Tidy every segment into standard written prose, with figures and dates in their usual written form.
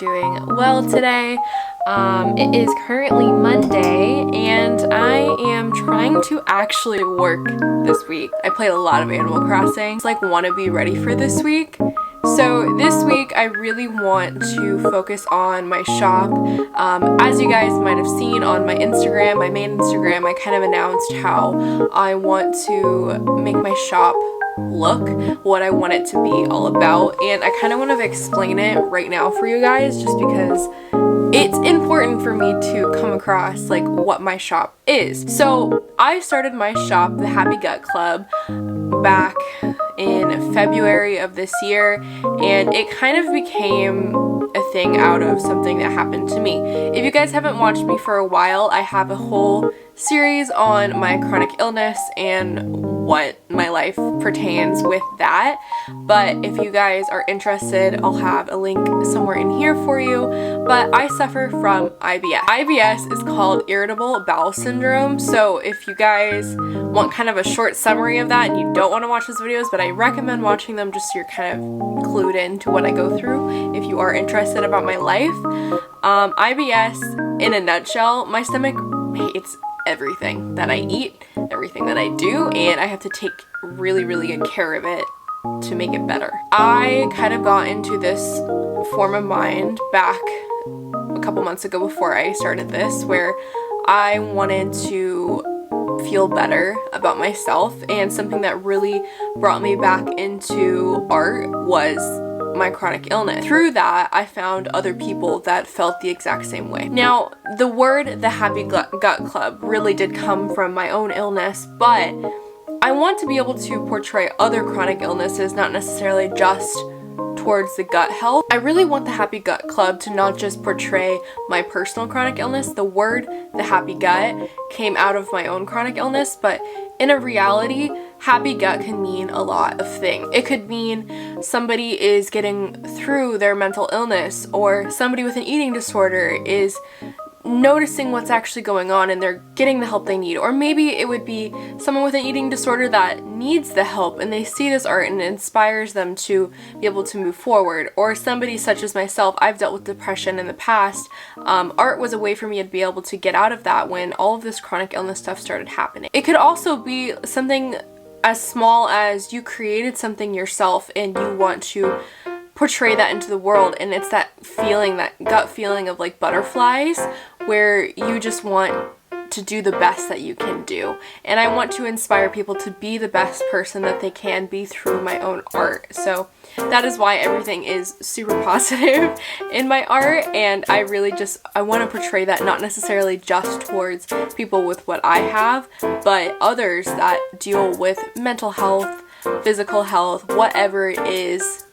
you're doing well today. It is currently Monday and I am trying to actually work this week. I played a lot of Animal Crossing. I want to be ready for this week. So this week I really want to focus on my shop. As you guys might have seen on my Instagram, my main Instagram, I kind of announced how I want to make my shop look, what I want it to be all about, and I kind of want to explain it right now for you guys just because it's important for me to come across like what my shop is. So I started my shop, the Happy Gut Club, back in February of this year, and it kind of became a thing out of something that happened to me. If you guys haven't watched me for a while, I have a whole series on my chronic illness and what my life pertains with that, but if you guys are interested, I'll have a link somewhere in here for you. But I suffer from IBS. IBS is called irritable bowel syndrome, so if you guys want kind of a short summary of that and you don't want to watch those videos, but I recommend watching them just so you're kind of clued into what I go through if you are interested about my life. IBS, in a nutshell, my stomach hates everything that I eat, everything that I do, and I have to take really good care of it to make it better. I kind of got into this form of mind back a couple months ago before I started this, where I wanted to feel better about myself, and something that really brought me back into art was my chronic illness. Through that, I found other people that felt the exact same way. Now, the word the Happy Gut Club really did come from my own illness, but I want to be able to portray other chronic illnesses, not necessarily just towards the gut health. I really want the Happy Gut Club to not just portray my personal chronic illness. The word the Happy Gut came out of my own chronic illness, but in a reality, happy gut can mean a lot of things. It could mean somebody is getting through their mental illness, or somebody with an eating disorder is noticing what's actually going on and they're getting the help they need. Or maybe it would be someone with an eating disorder that needs the help and they see this art and it inspires them to be able to move forward. Or somebody such as myself, I've dealt with depression in the past. Art was a way for me to be able to get out of that when all of this chronic illness stuff started happening. It could also be something as small as you created something yourself and you want to portray that into the world, and it's that feeling, that gut feeling of like butterflies, where you just want to do the best that you can do. And I want to inspire people to be the best person that they can be through my own art. So that is why everything is super positive in my art, and I want to portray that not necessarily just towards people with what I have, but others that deal with mental health, physical health, whatever it is.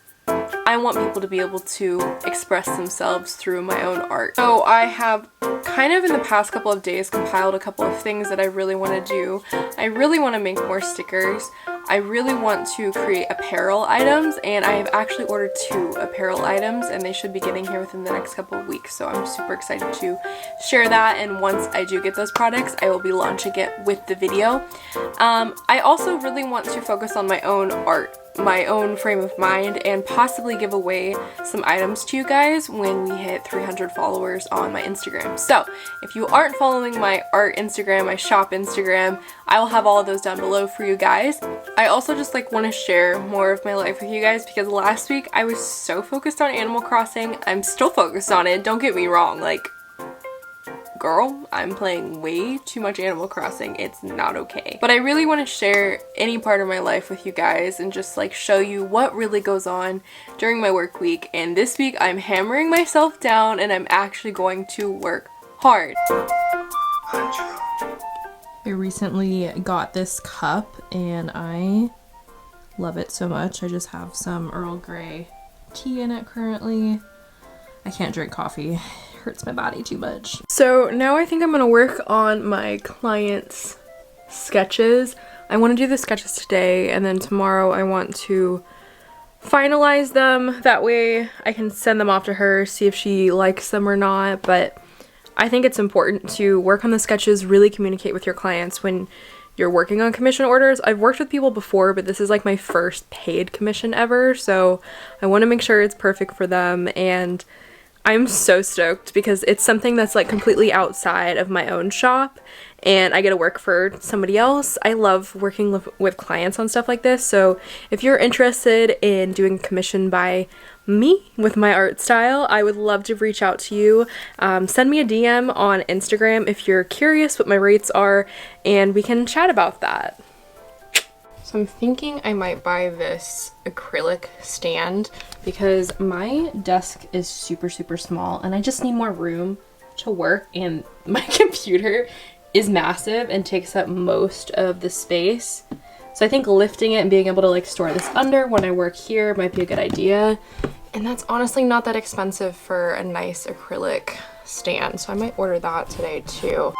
I want people to be able to express themselves through my own art. So I have kind of in the past couple of days compiled a couple of things that I really want to do. I really want to make more stickers. I really want to create apparel items, and I have actually ordered 2 apparel items and they should be getting here within the next couple of weeks. So I'm super excited to share that, and once I do get those products, I will be launching it with the video. I also really want to focus on my own art, my own frame of mind, and possibly give away some items to you guys when we hit 300 followers on my Instagram. So if you aren't following my art Instagram, my shop Instagram, I will have all of those down below for you guys. I also just want to share more of my life with you guys, because last week I was so focused on Animal Crossing. I'm still focused on it, don't get me wrong, girl, I'm playing way too much Animal Crossing. It's not okay. But I really want to share any part of my life with you guys and just show you what really goes on during my work week. And this week I'm hammering myself down and I'm actually going to work hard. I recently got this cup and I love it so much. I just have some Earl Grey tea in it currently. I can't drink coffee. Hurts my body too much. So now I think I'm gonna work on my clients' sketches. I want to do the sketches today, and then tomorrow I want to finalize them. That way I can send them off to her, see if she likes them or not. But I think it's important to work on the sketches, really communicate with your clients when you're working on commission orders. I've worked with people before, but this is my first paid commission ever, so I want to make sure it's perfect for them. And I'm so stoked because it's something that's like completely outside of my own shop and I get to work for somebody else. I love working with clients on stuff like this, so if you're interested in doing commission by me with my art style, I would love to reach out to you. Send me a DM on Instagram if you're curious what my rates are, and we can chat about that. So I'm thinking I might buy this acrylic stand because my desk is super small and I just need more room to work, and my computer is massive and takes up most of the space. So I think lifting it and being able to like store this under when I work here might be a good idea. And that's honestly not that expensive for a nice acrylic stand. So I might order that today too.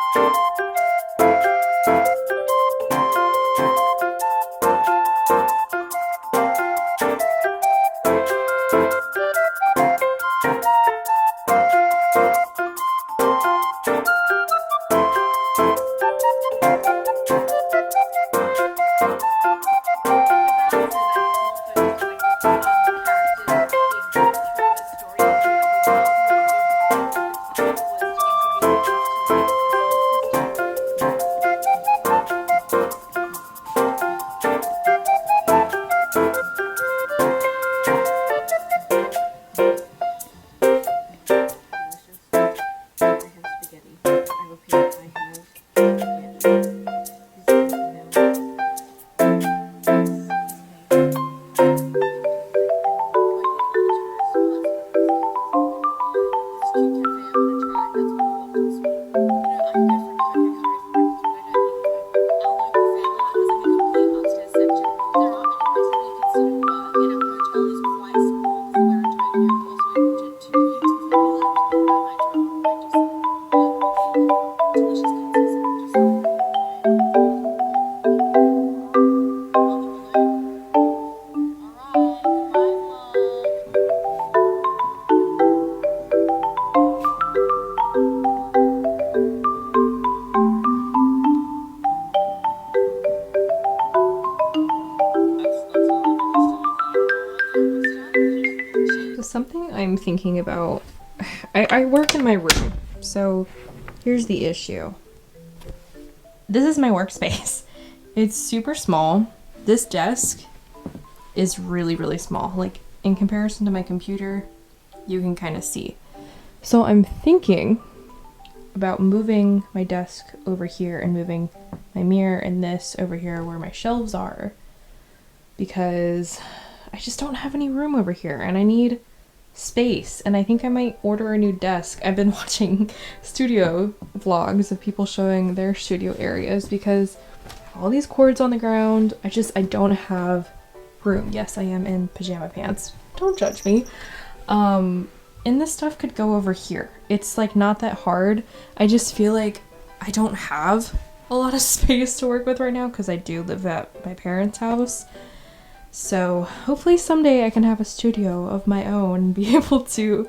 Something I'm thinking about, I work in my room, so here's the issue. This is my workspace. It's super small. This desk is really small. Like in comparison to my computer, you can kind of see. So I'm thinking about moving my desk over here and moving my mirror and this over here where my shelves are, because I just don't have any room over here and I need space, and I think I might order a new desk. I've been watching studio vlogs of people showing their studio areas because all these cords on the ground, I don't have room. Yes, I am in pajama pants. Don't judge me. And this stuff could go over here. It's like not that hard. I just feel like I don't have a lot of space to work with right now because I do live at my parents' house. So hopefully someday I can have a studio of my own and be able to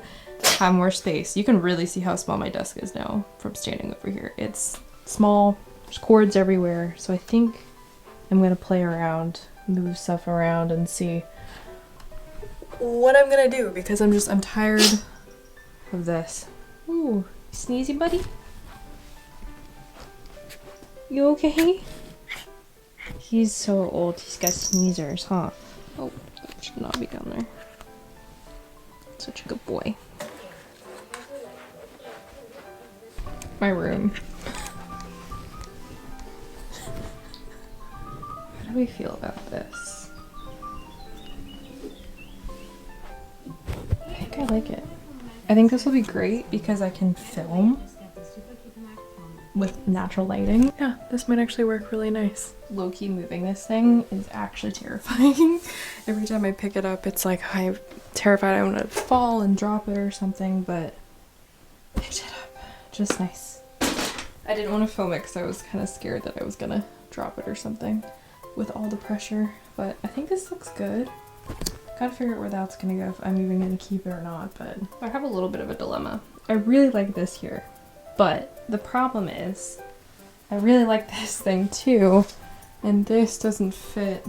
have more space. You can really see how small my desk is now from standing over here. It's small, there's cords everywhere, so I think I'm gonna play around, move stuff around and see what I'm gonna do because I'm tired of this. Ooh, sneezy buddy? You okay? He's so old, he's got sneezers, huh? Oh, that should not be down there. Such a good boy. My room. How do we feel about this? I think I like it. I think this will be great because I can film with natural lighting. Yeah, this might actually work really nice. Low-key moving this thing is actually terrifying. Every time I pick it up, it's like I'm terrified I'm gonna fall and drop it or something, but picked it up. Just nice. I didn't want to film it because I was kind of scared that I was gonna drop it or something with all the pressure, but I think this looks good. Gotta figure out where that's gonna go, if I'm even gonna keep it or not, but I have a little bit of a dilemma. I really like this here, but the problem is I really like this thing too, and this doesn't fit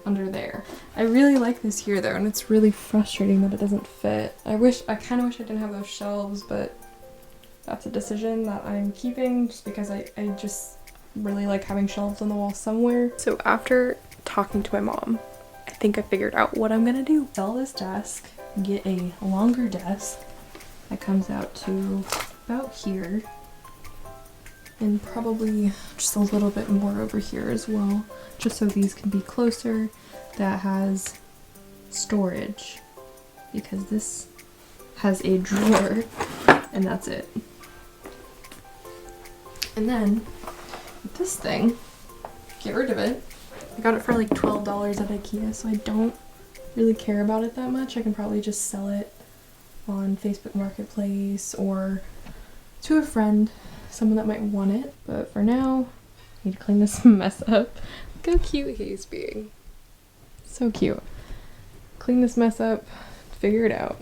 under there. I really like this here though, and it's really frustrating that it doesn't fit. I kind of wish I didn't have those shelves, but that's a decision that I'm keeping just because I just really like having shelves on the wall somewhere. So after talking to my mom, I think I figured out what I'm gonna do. Sell this desk, get a longer desk that comes out to about here, and probably just a little bit more over here as well, just so these can be closer. That has storage, because this has a drawer and that's it. And then this thing, get rid of it. I got it for like $12 at IKEA, so I don't really care about it that much. I can probably just sell it on Facebook Marketplace or to a friend, someone that might want it. But for now, I need to clean this mess up. Look how cute he's being. So cute. Clean this mess up, figure it out.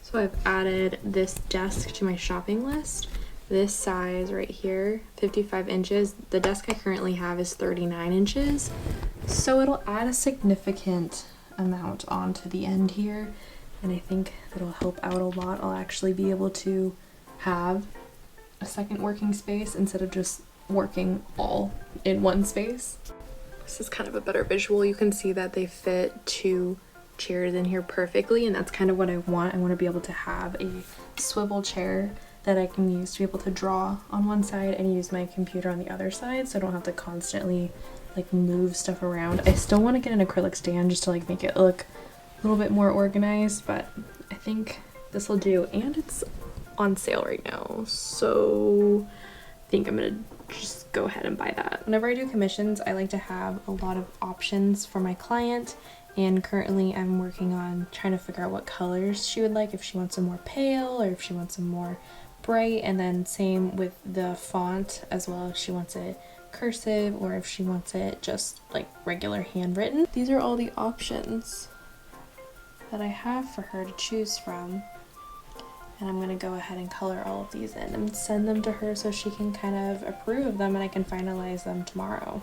So I've added this desk to my shopping list. This size right here, 55 inches. The desk I currently have is 39 inches. So it'll add a significant amount onto the end here. And I think that'll help out a lot. I'll actually be able to have a second working space instead of just working all in one space. This is kind of a better visual. You can see that they fit two chairs in here perfectly, and that's kind of what I want. I want to be able to have a swivel chair that I can use to be able to draw on one side and use my computer on the other side, so I don't have to constantly like move stuff around. I still want to get an acrylic stand just to like make it look a little bit more organized, but I think this will do, and it's on sale right now, so I think I'm gonna just go ahead and buy that. Whenever I do commissions, I like to have a lot of options for my client, and currently I'm working on trying to figure out what colors she would like, if she wants some more pale or if she wants some more bright, and then same with the font as well, if she wants it cursive or if she wants it just like regular handwritten. These are all the options that I have for her to choose from, and I'm going to go ahead and color all of these in and send them to her so she can kind of approve of them and I can finalize them tomorrow.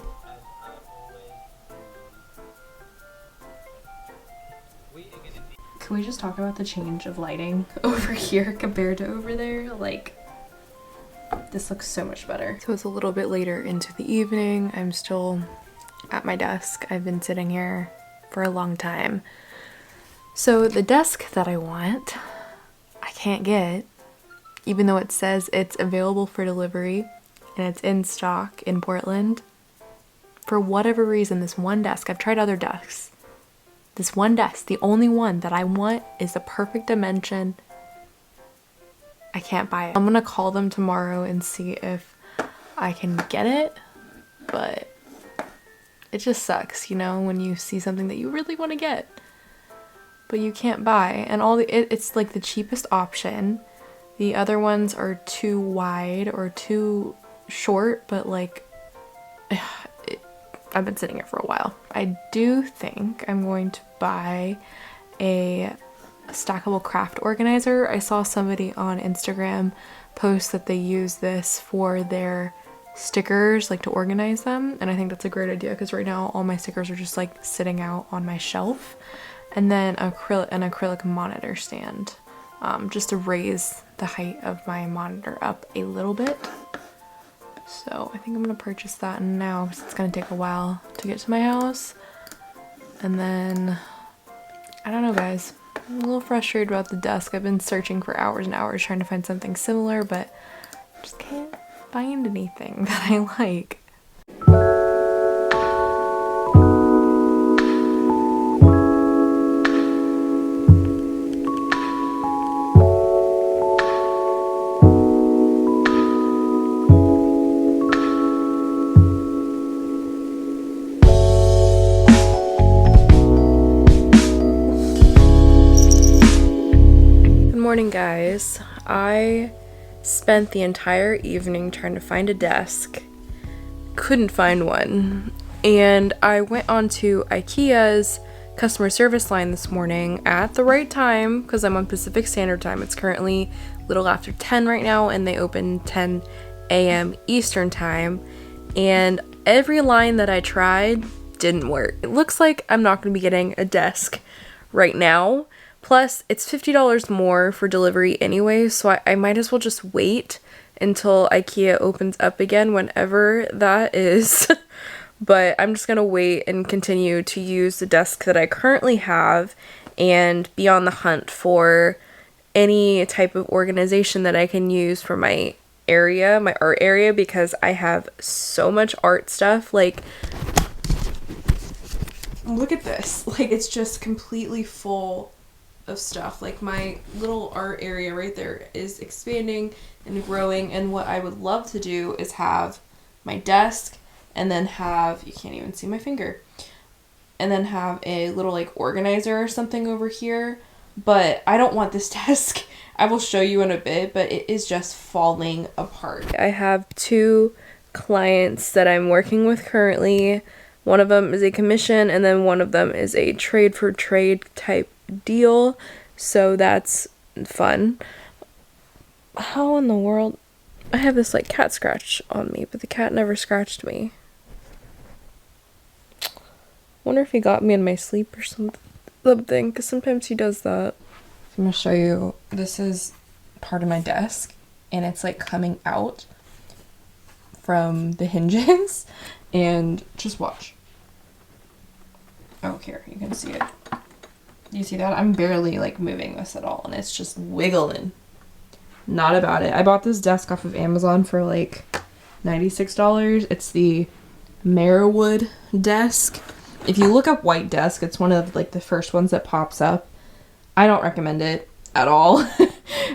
Can we just talk about the change of lighting over here compared to over there? Like, this looks so much better. So it's a little bit later into the evening. I'm still at my desk. I've been sitting here for a long time. So the desk that I want, I can't get, even though it says it's available for delivery and it's in stock in Portland. For whatever reason, this one desk, I've tried other desks. This one desk, the only one that I want, is the perfect dimension. I can't buy it. I'm gonna call them tomorrow and see if I can get it, but it just sucks, you know, when you see something that you really want to get, but you can't buy. And it's like the cheapest option. The other ones are too wide or too short, but like, I've been sitting here for a while. I do think I'm going to buy a stackable craft organizer. I saw somebody on Instagram post that they use this for their stickers, like to organize them, and I think that's a great idea because right now all my stickers are just like sitting out on my shelf. And then an acrylic monitor stand, just to raise the height of my monitor up a little bit. So I think I'm gonna purchase that now because it's gonna take a while to get to my house. And then, I don't know guys, I'm a little frustrated about the desk. I've been searching for hours and hours trying to find something similar, but just can't find anything that I like. Morning guys, I spent the entire evening trying to find a desk. Couldn't find one. And I went onto IKEA's customer service line this morning at the right time because I'm on Pacific Standard Time. It's currently a little after 10 right now, and they open 10 a.m. Eastern Time. And every line that I tried didn't work. It looks like I'm not going to be getting a desk right now. Plus, it's $50 more for delivery anyway, so I might as well just wait until IKEA opens up again, whenever that is. But I'm just going to wait and continue to use the desk that I currently have and be on the hunt for any type of organization that I can use for my area, my art area, because I have so much art stuff. Like, look at this. Like, it's just completely full of stuff. Like, my little art area right there is expanding and growing, and what I would love to do is have my desk and then have, you can't even see my finger, and then have a little like organizer or something over here. But I don't want this desk. I will show you in a bit, but it is just falling apart. I have 2 clients that I'm working with currently. One of them is a commission, and then one of them is a trade for trade type deal, so that's fun. How in the world? I have this like cat scratch on me, but the cat never scratched me. Wonder if he got me in my sleep or something, because sometimes he does that. I'm gonna show you. This is part of my desk, and it's like coming out from the hinges, and just watch. Oh, here, you can see it. You see that? I'm barely like moving this at all, and it's just wiggling. Not about it. I bought this desk off of Amazon for like $96. It's the Marewood desk. If you look up white desk, it's one of like the first ones that pops up. I don't recommend it at all.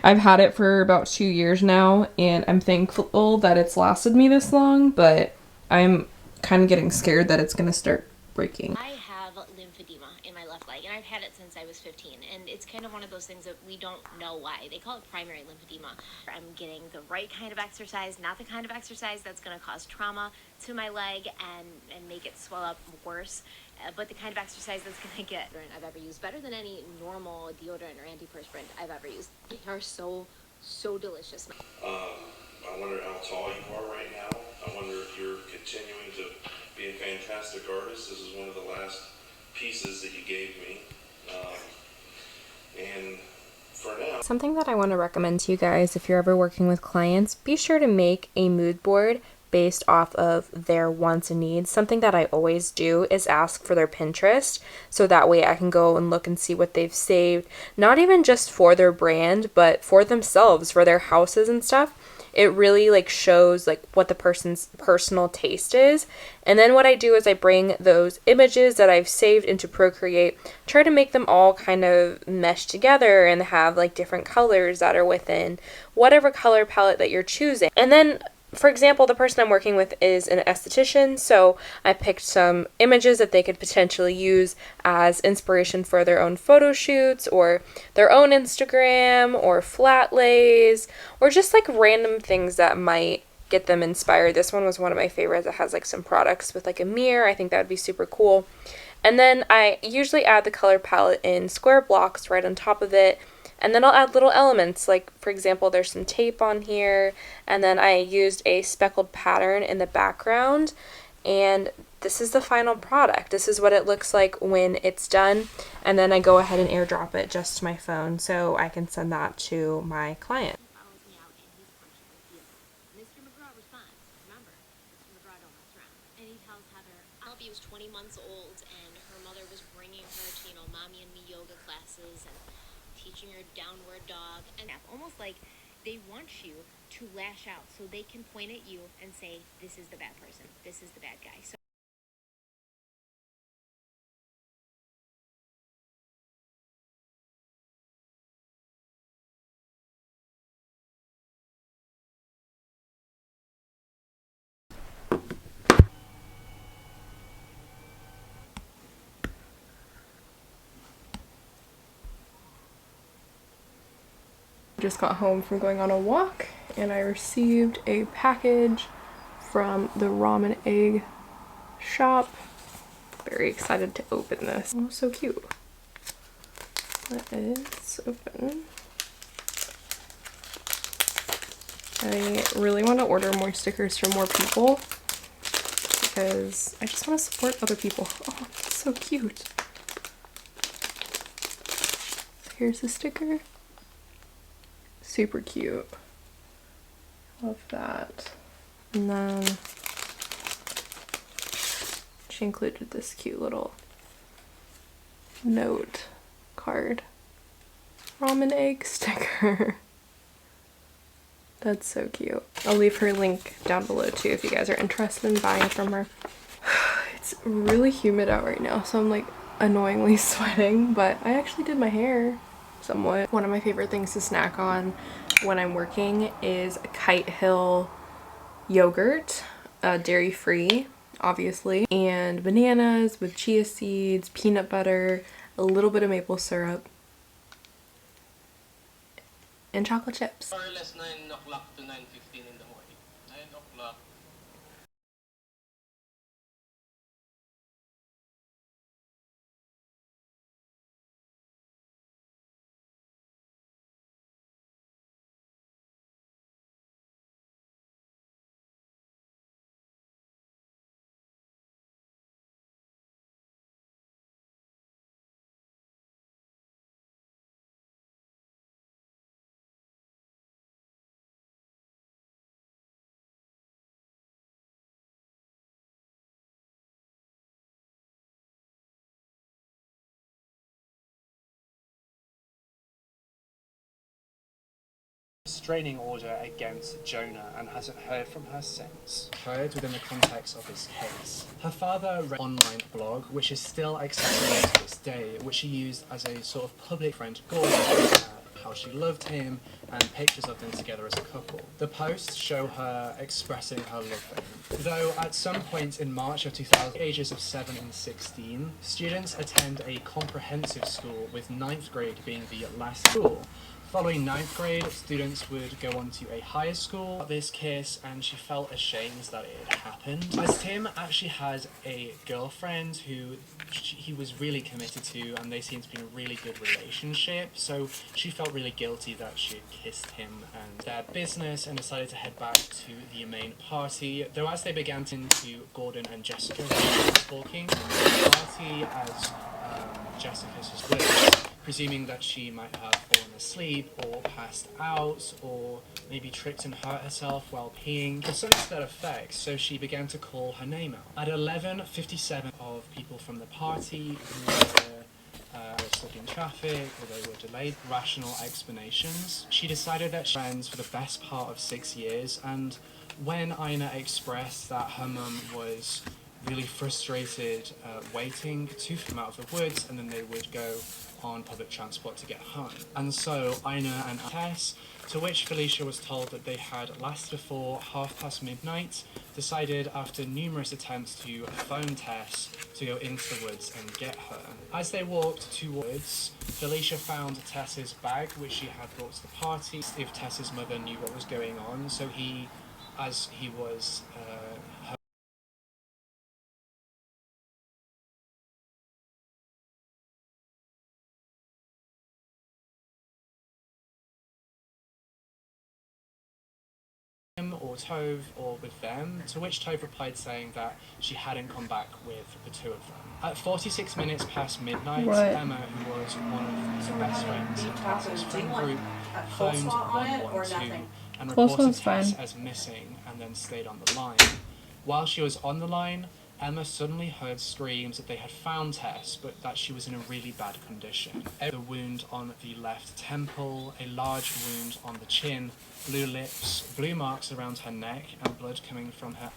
I've had it for about 2 years now, and I'm thankful that it's lasted me this long, but I'm kind of getting scared that it's gonna start breaking. I have lymphedema in my left leg, and I've had it since I was 15, and it's kind of one of those things that we don't know why. They call it primary lymphedema. I'm getting the right kind of exercise, not the kind of exercise that's going to cause trauma to my leg and make it swell up worse, but the kind of exercise that's going to get I've ever used, better than any normal deodorant or antiperspirant I've ever used. They are so delicious. I wonder how tall you are right now. I wonder if you're continuing to be a fantastic artist. This is one of the last pieces that you gave me. And for now, something that I want to recommend to you guys, if you're ever working with clients, be sure to make a mood board based off of their wants and needs. Something that I always do is ask for their Pinterest, so that way I can go and look and see what they've saved, not even just for their brand, but for themselves, for their houses and stuff. It really like shows like what the person's personal taste is. And then what I do is I bring those images that I've saved into Procreate, try to make them all kind of mesh together and have like different colors that are within whatever color palette that you're choosing. And then, for example, the person I'm working with is an esthetician, so I picked some images that they could potentially use as inspiration for their own photo shoots or their own Instagram or flat lays or just like random things that might get them inspired. This one was one of my favorites. It has like some products with like a mirror. I think that would be super cool. And then I usually add the color palette in square blocks right on top of it. And then I'll add little elements, like for example, there's some tape on here, and then I used a speckled pattern in the background, and this is the final product. This is what it looks like when it's done, and then I go ahead and airdrop it just to my phone so I can send that to my client. He was 20 months old, and her mother was bringing her to, mommy and me yoga classes and teaching her downward dog, and almost like they want you to lash out so they can point at you and say, this is the bad person, this is the bad guy. So Just got home from going on a walk, and I received a package from the ramen egg shop. Very excited to open this. Oh, so cute. That is open. I really want to order more stickers from more people because I just want to support other people. Oh, it's so cute. Here's the sticker. Super cute. Love that. And then she included this cute little note card. Ramen egg sticker. That's so cute. I'll leave her link down below too if you guys are interested in buying from her. It's really humid out right now, so I'm like annoyingly sweating, but I actually did my hair somewhat. One of my favorite things to snack on when I'm working is Kite Hill yogurt, dairy-free, obviously, and bananas with chia seeds, peanut butter, a little bit of maple syrup, and chocolate chips. More or less 9 o'clock to 9:15 in the morning. 9 o'clock. Restraining order against Jonah and hasn't heard from her since. Heard within the context of his case. Her father read an online blog, which is still accessible to this day, which she used as a sort of public friend goal, how she loved him, and pictures of them together as a couple. The posts show her expressing her love for him. Though at some point in March of 2000, ages of 7 and 16, students attend a comprehensive school with 9th grade being the last school. Following 9th grade, students would go on to a higher school. This kiss, and she felt ashamed that it had happened. As Tim actually had a girlfriend who he was really committed to, and they seemed to be in a really good relationship, so she felt really guilty that she had kissed him and their business, and decided to head back to the main party. Though as they began to Gordon and Jessica talking in the party as Jessica's just blitzed, presuming that she might have fallen asleep or passed out or maybe tripped and hurt herself while peeing, or something to that effect, so she began to call her name out. At 11:57, of people from the party who were stuck in traffic or they were delayed, rational explanations. She decided that she was friends for the best part of 6 years, and when Ina expressed that her mum was really frustrated waiting to come out of the woods, and then they would go on public transport to get home. And so Ina and Tess, to which Felicia was told that they had last before midnight, decided after numerous attempts to phone Tess to go into the woods and get her. As they walked towards, Felicia found Tess's bag, which she had brought to the party, if Tess's mother knew what was going on, so he, as he was or Tove or with them, to which Tove replied saying that she hadn't come back with the two of them. At 46 minutes past midnight, Emma, who was one of the best friends in Tess's friend group, phoned 112 and reported Tess as missing, and then stayed on the line. While she was on the line, Emma suddenly heard screams that they had found Tess, but that she was in a really bad condition. A wound on the left temple, a large wound on the chin, blue lips, blue marks around her neck, and blood coming from her.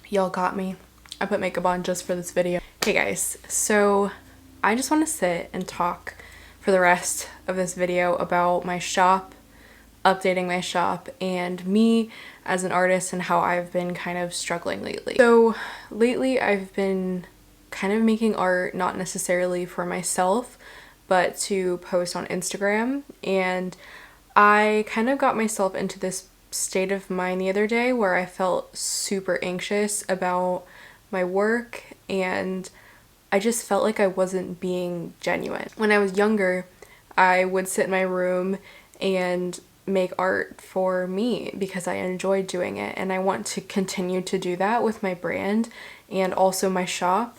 Y'all got me. I put makeup on just for this video. Hey guys, so I just want to sit and talk for the rest of this video about my shop, updating my shop, and me as an artist and how I've been kind of struggling lately. So lately I've been kind of making art not necessarily for myself, but to post on Instagram. And I kind of got myself into this state of mind the other day where I felt super anxious about my work, and I just felt like I wasn't being genuine. When I was younger, I would sit in my room and make art for me because I enjoyed doing it, and I want to continue to do that with my brand and also my shop,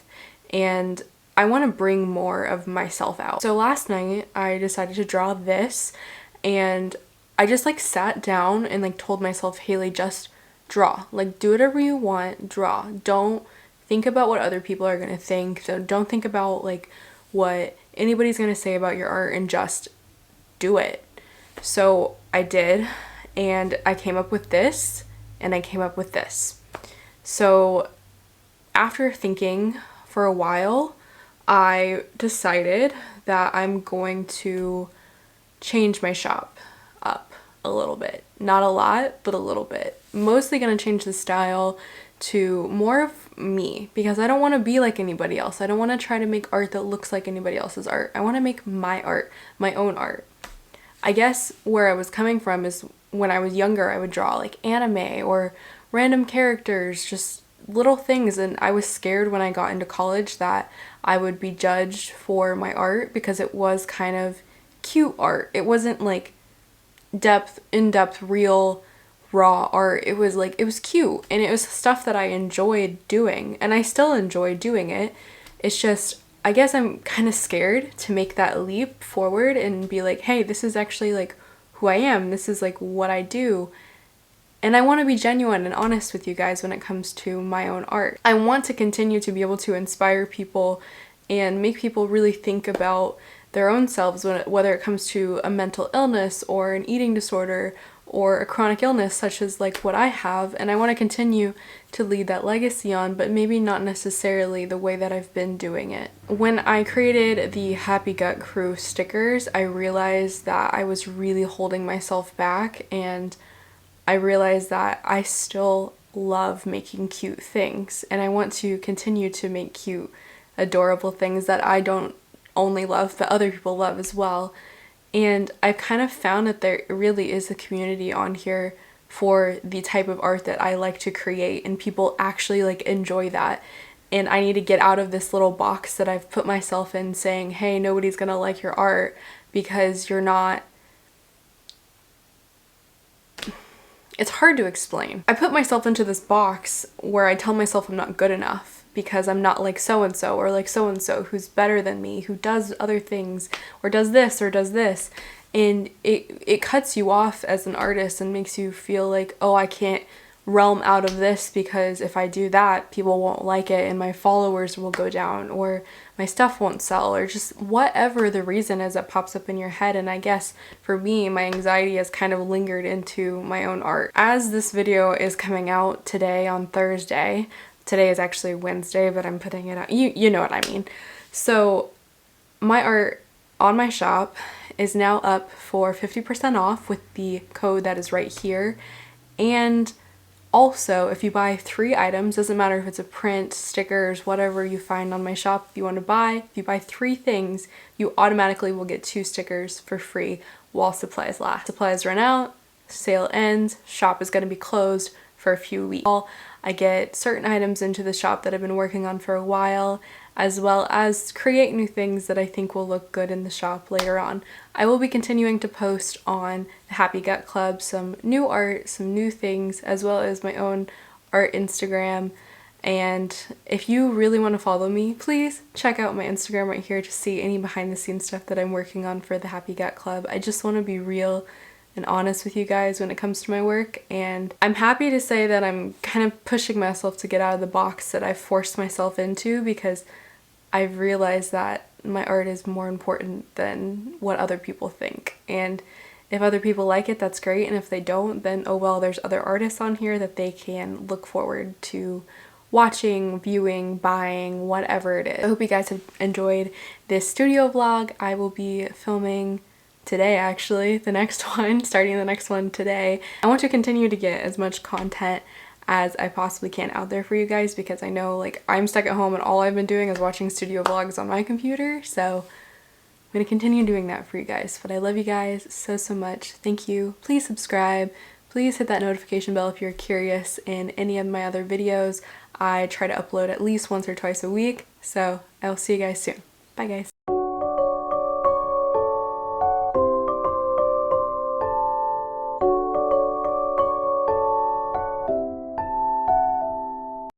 and I want to bring more of myself out. So last night I decided to draw this, and I just like sat down and like told myself, Haley, just draw. Like, do whatever you want, draw. Don't think about what other people are going to think. So don't think about like what anybody's going to say about your art, and just do it. So I did, and I came up with this, and I came up with this. So after thinking for a while, I decided that I'm going to change my shop up a little bit. Not a lot, but a little bit. Mostly going to change the style to more of me, because I don't want to be like anybody else. I don't want to try to make art that looks like anybody else's art. I want to make my art, my own art. I guess where I was coming from is when I was younger, I would draw like anime or random characters, just little things, and I was scared when I got into college that I would be judged for my art because it was kind of cute art. It wasn't like in-depth, real, raw art. It was like, it was cute, and it was stuff that I enjoyed doing, and I still enjoy doing it. It's just, I guess I'm kind of scared to make that leap forward and be like, hey, this is actually like who I am. This is like what I do. And I want to be genuine and honest with you guys when it comes to my own art. I want to continue to be able to inspire people and make people really think about their own selves, whether it comes to a mental illness or an eating disorder or a chronic illness such as like what I have. And I want to continue to lead that legacy on, but maybe not necessarily the way that I've been doing it. When I created the Happy Gut Crew stickers, I realized that I was really holding myself back, and I realized that I still love making cute things, and I want to continue to make cute, adorable things that I don't only love, but other people love as well. And I've kind of found that there really is a community on here for the type of art that I like to create, and people actually like enjoy that. And I need to get out of this little box that I've put myself in saying, hey, nobody's gonna like your art because you're not. It's hard to explain. I put myself into this box where I tell myself I'm not good enough because I'm not like so-and-so or like so-and-so who's better than me, who does other things or does this or does this. And it cuts you off as an artist and makes you feel like, oh, I can't realm out of this because if I do that, people won't like it and my followers will go down, or my stuff won't sell, or just whatever the reason is that pops up in your head. And I guess for me, my anxiety has kind of lingered into my own art. As this video is coming out today on Thursday, today is actually Wednesday, but I'm putting it out, you know what I mean. So my art on my shop is now up for 50% off with the code that is right here. And also, if you buy 3 items, doesn't matter if it's a print, stickers, whatever you find on my shop, if you want to buy, if you buy 3 things, you automatically will get 2 stickers for free while supplies last. Supplies run out, sale ends, shop is going to be closed for a few weeks. I get certain items into the shop that I've been working on for a while, as well as create new things that I think will look good in the shop later on. I will be continuing to post on the Happy Gut Club some new art, some new things, as well as my own art Instagram. And if you really want to follow me, please check out my Instagram right here to see any behind the scenes stuff that I'm working on for the Happy Gut Club. I just want to be real and honest with you guys when it comes to my work, and I'm happy to say that I'm kind of pushing myself to get out of the box that I've forced myself into, because I've realized that my art is more important than what other people think. And if other people like it, that's great, and if they don't, then oh well, there's other artists on here that they can look forward to watching, viewing, buying, whatever it is. I hope you guys have enjoyed this studio vlog. I will be filming today, actually, the next one, starting the next one today. I want to continue to get as much content as I possibly can out there for you guys, because I know like I'm stuck at home and all I've been doing is watching studio vlogs on my computer. So I'm going to continue doing that for you guys. But I love you guys so, so much. Thank you. Please subscribe. Please hit that notification bell if you're curious in any of my other videos. I try to upload at least once or twice a week. So I will see you guys soon. Bye guys.